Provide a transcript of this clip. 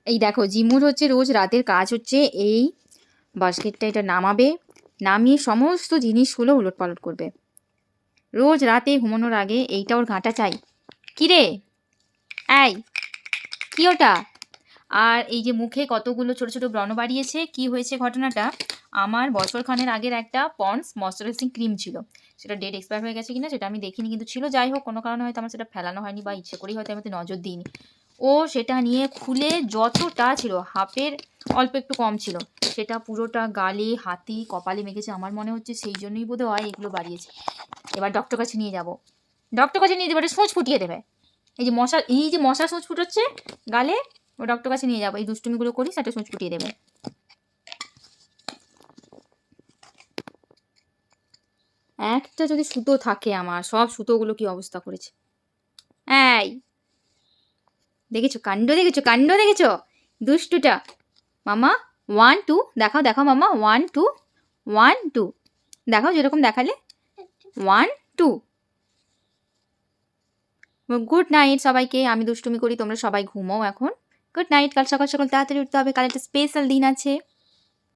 এই দেখো জিমুর হচ্ছে রোজ রাতের কাজ হচ্ছে এই বাস্কেটটা এটা নামাবে, নামিয়ে সমস্ত জিনিসগুলো উলটপালট করবে। রোজ রাতে ঘুমানোর আগে এইটা ওর ঘাঁটা চাই। কিরে এই কি ওটা? আর এই যে মুখে কতগুলো ছোট ছোট ব্রণ বাড়িয়েছে। কি হয়েছে ঘটনাটা, আমার বছরখানের আগের একটা পন্ডস ময়শ্চারাইজিং ক্রিম ছিল, সেটা ডেট এক্সপায়ার হয়ে গেছে কিনা সেটা আমি দেখিনি, কিন্তু ছিল। যাই হোক, কোনো কারণে হয়তো আমার সেটা ফেলানো হয়নি বা ইচ্ছে করেই হয়তো আমি তো নজর দিইনি। ও সেটা নিয়ে খুলে যতটা ছিল, হাফের অল্প একটু কম ছিল, সেটা পুরোটা গালে হাতে কপালে মেখেছে। আমার মনে হচ্ছে সেই জন্যই বোধহয় হয় এগুলো বাড়িয়েছে। এবার ডক্টর কাছে নিয়ে যাব, ডক্টর কাছে নিয়ে যাবো, এটা সোঁচ ফুটিয়ে দেবে। এই যে মশা সোঁচ ফুটোচ্ছে গালে, ও ডক্টর কাছে নিয়ে যাবো। এই দুষ্টুমিগুলো করিস, একটা সোঁচ ফুটিয়ে দেবে। একটা যদি সুতো থাকে, আমার সব সুতোগুলো কি অবস্থা করেছে। এই দেখেছো কাণ্ড, দেখেছো কাণ্ড, দেখেছো দুষ্টুটা। মামা 1 2 দেখাও, দেখাও মামা 1 2 1 2 দেখাও, যেরকম দেখালে 1 2। গুড নাইট সবাইকে। আমি দুষ্টুমি করি, তোমরা সবাই ঘুমাও এখন। Good night. কাল সকাল সকাল তাড়াতাড়ি উঠতে হবে, কাল একটা স্পেশাল দিন আছে।